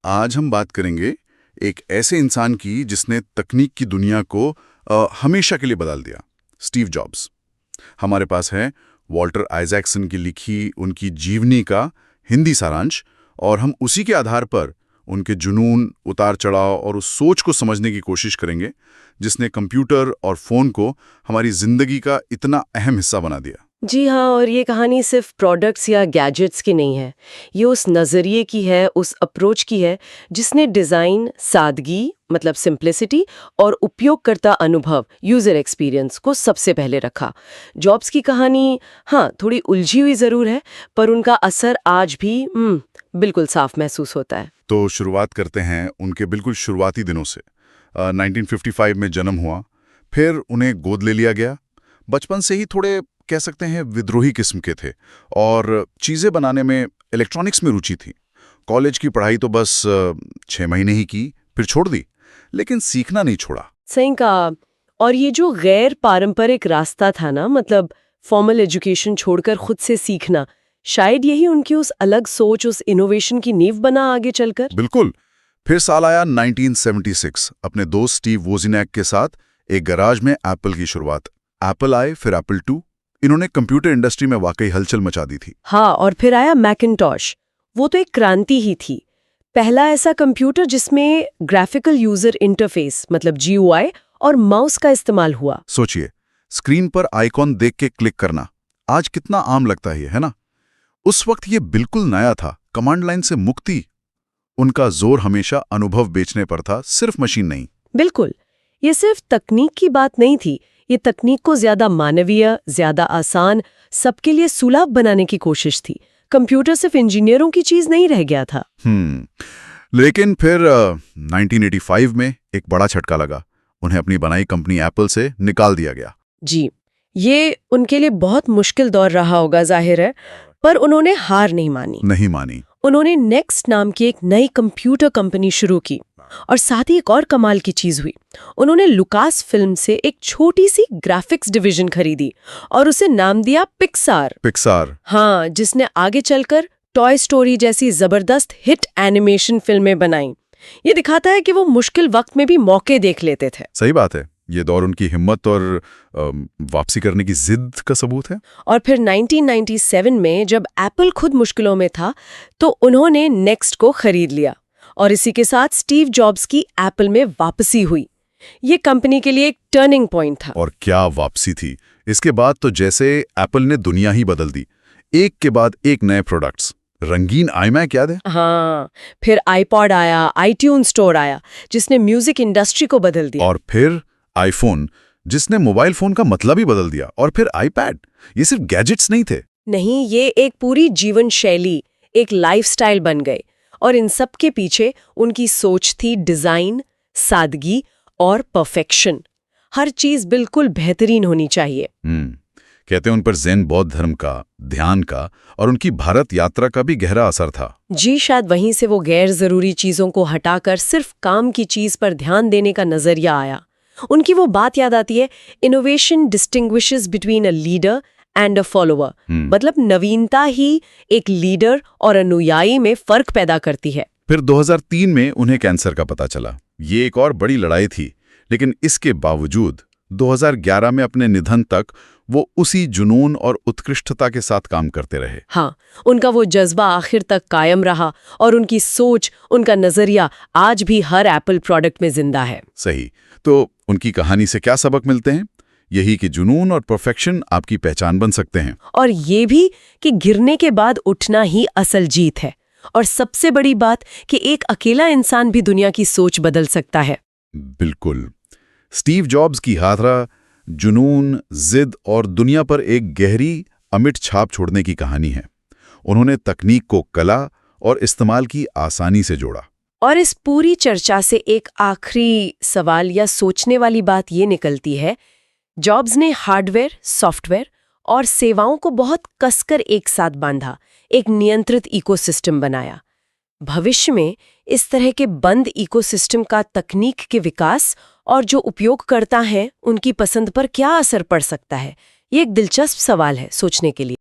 आज हम बात करेंगे एक ऐसे इंसान की जिसने तकनीक की दुनिया को हमेशा के लिए बदल दिया, स्टीव जॉब्स। हमारे पास है वॉल्टर आइजैक्सन की लिखी उनकी जीवनी का हिंदी सारांश, और हम उसी के आधार पर उनके जुनून, उतार चढ़ाव और उस सोच को समझने की कोशिश करेंगे जिसने कंप्यूटर और फ़ोन को हमारी ज़िंदगी का इतना अहम हिस्सा बना दिया। जी हाँ, और ये कहानी सिर्फ प्रोडक्ट्स या गैजेट्स की नहीं है। ये उस नज़रिए की है, उस अप्रोच की है जिसने डिज़ाइन, सादगी मतलब सिंप्लिसिटी और उपयोगकर्ता अनुभव यूज़र एक्सपीरियंस को सबसे पहले रखा। जॉब्स की कहानी हाँ थोड़ी उलझी हुई ज़रूर है, पर उनका असर आज भी बिल्कुल साफ महसूस होता है। तो शुरुआत करते हैं उनके बिल्कुल शुरुआती दिनों से। 1955 में जन्म हुआ, फिर उन्हें गोद ले लिया गया। बचपन से ही थोड़े कह सकते हैं विद्रोही किस्म के थे और चीज़ें बनाने में, इलेक्ट्रॉनिक्स में रुचि थी। कॉलेज की पढ़ाई तो बस 6 महीने ही की, फिर छोड़ दी, लेकिन सीखना नहीं छोड़ा। सही कहा। और ये जो गैर पारंपरिक रास्ता था ना, मतलब फॉर्मल एजुकेशन छोड़कर खुद से सीखना, शायद यही उनकी उस अलग सोच, उस इनोवेशन की नींव बना आगे चलकर। बिल्कुल। फिर साल आया 1976, अपने दोस्त स्टीव वोजिनेक के साथ एक गराज में एप्पल की शुरुआत। एप्पल आए, फिर एप्पल II। इन्होंने कंप्यूटर इंडस्ट्री में वाकई हलचल मचा दी थी। हाँ, और फिर आया मैकिन्टॉश। वो तो एक क्रांति ही थी। पहला ऐसा कंप्यूटर जिसमें ग्राफिकल यूजर इंटरफेस मतलब GUI और माउस का इस्तेमाल हुआ। सोचिए, स्क्रीन पर आइकॉन देख के क्लिक करना आज कितना आम लगता है ना? उस वक्त ये बिल्कुल नया था, कमांड लाइन से मुक्ति। उनका जोर हमेशा अनुभव बेचने पर था, सिर्फ मशीन नहीं। बिल्कुल, ये सिर्फ तकनीक की बात नहीं थी, ये तकनीक को ज्यादा मानवीय, ज्यादा आसान, सबके लिए सुलभ बनाने की कोशिश थी। कंप्यूटर सिर्फ इंजीनियरों की चीज नहीं रह गया था। लेकिन फिर 1985 में एक बड़ा झटका लगा। उन्हें अपनी बनाई कंपनी एप्पल से निकाल दिया गया। जी, ये उनके लिए बहुत मुश्किल दौर रहा होगा, जाहिर है, पर उन्होंने हार नहीं मानी। उन्होंने नेक्स्ट नाम की एक नई कंप्यूटर कंपनी शुरू की, और साथ ही एक और कमाल की चीज हुई। उन्होंने लुकास फिल्म से एक छोटी सी ग्राफिक्स डिवीजन खरीदी और उसे नाम दिया पिक्सार। हाँ, जिसने आगे चलकर टॉय स्टोरी जैसी जबरदस्त हिट एनिमेशन फिल्में बनाई। ये दिखाता है कि वो मुश्किल वक्त में भी मौके देख लेते थे। सही बात है। ये दौर उनकी हिम्मत और वापसी करने की जिद का सबूत है। और फिर 1997 में जब एप्पल खुद मुश्किलों में था, तो उन्होंने नेक्स्ट को खरीद लिया, और इसी के साथ स्टीव जॉब्स की एप्पल में वापसी हुई। ये कंपनी के लिए एक टर्निंग पॉइंट था। और क्या वापसी थी! इसके बाद तो जैसे एप्पल ने दुनिया ही बदल दी। एक के बाद एक नए प्रोडक्ट्स। रंगीन iMac याद है? हाँ, फिर iPod आया, iTunes स्टोर आया, जिसने म्यूजिक इंडस्ट्री को बदल दिया। और फिर आईफोन, जिसने मोबाइल फोन का मतलब ही बदल दिया। और फिर iPad। ये सिर्फ गैजेट्स नहीं थे। नहीं, ये एक पूरी जीवन शैली, एक लाइफस्टाइल बन गए। और इन सब के पीछे उनकी सोच थी डिजाइन, सादगी और परफेक्शन। हर चीज बिल्कुल बेहतरीन होनी चाहिए। कहते हैं उन पर ज़ेन बौद्ध धर्म का, ध्यान का और उनकी भारत यात्रा का भी गहरा असर था। जी, शायद वहीं से वो गैर जरूरी चीजों को हटाकर सिर्फ काम की चीज पर ध्यान देने का नजरिया आया। उनकी वो बात याद आती है, innovation distinguishes between a leader and a follower. मतलब नवीनता ही एक लीडर और अनुयायी में फर्क पैदा करती है। फिर 2003 में उन्हें कैंसर का पता चला। ये एक और बड़ी लड़ाई थी, लेकिन इसके बावजूद 2011 में अपने निधन तक वो उसी जुनून और उत्कृष्टता के साथ काम करते रहे। हाँ, उनका वो जज्बा आखिर तक कायम रहा, और उनकी सोच, उनका नजरिया आज भी हर एप्पल प्रोडक्ट में जिंदा है। सही। तो उनकी कहानी से क्या सबक मिलते हैं? यही कि जुनून और परफेक्शन आपकी पहचान बन सकते हैं, और ये भी कि गिरने के बाद उठना ही असल जीत है। और सबसे बड़ी बात कि एक अकेला इंसान भी दुनिया की सोच बदल सकता है। बिल्कुल। स्टीव जॉब्स की यात्रा जुनून, जिद और दुनिया पर एक गहरी, अमिट छाप छोड़ने की कहानी है। उन्होंने तकनीक को कला और इस्तेमाल की आसानी से जोड़ा। और इस पूरी चर्चा से एक आखिरी सवाल या सोचने वाली बात ये निकलती है, जॉब्स ने हार्डवेयर, सॉफ्टवेयर और सेवाओं को बहुत कसकर एक साथ बांधा, एक नियंत्रित इकोसिस्टम बनाया। भविष्य में इस तरह के बंद इकोसिस्टम का तकनीक के विकास और जो उपयोगकर्ता हैं उनकी पसंद पर क्या असर पड़ सकता है, ये एक दिलचस्प सवाल है सोचने के लिए।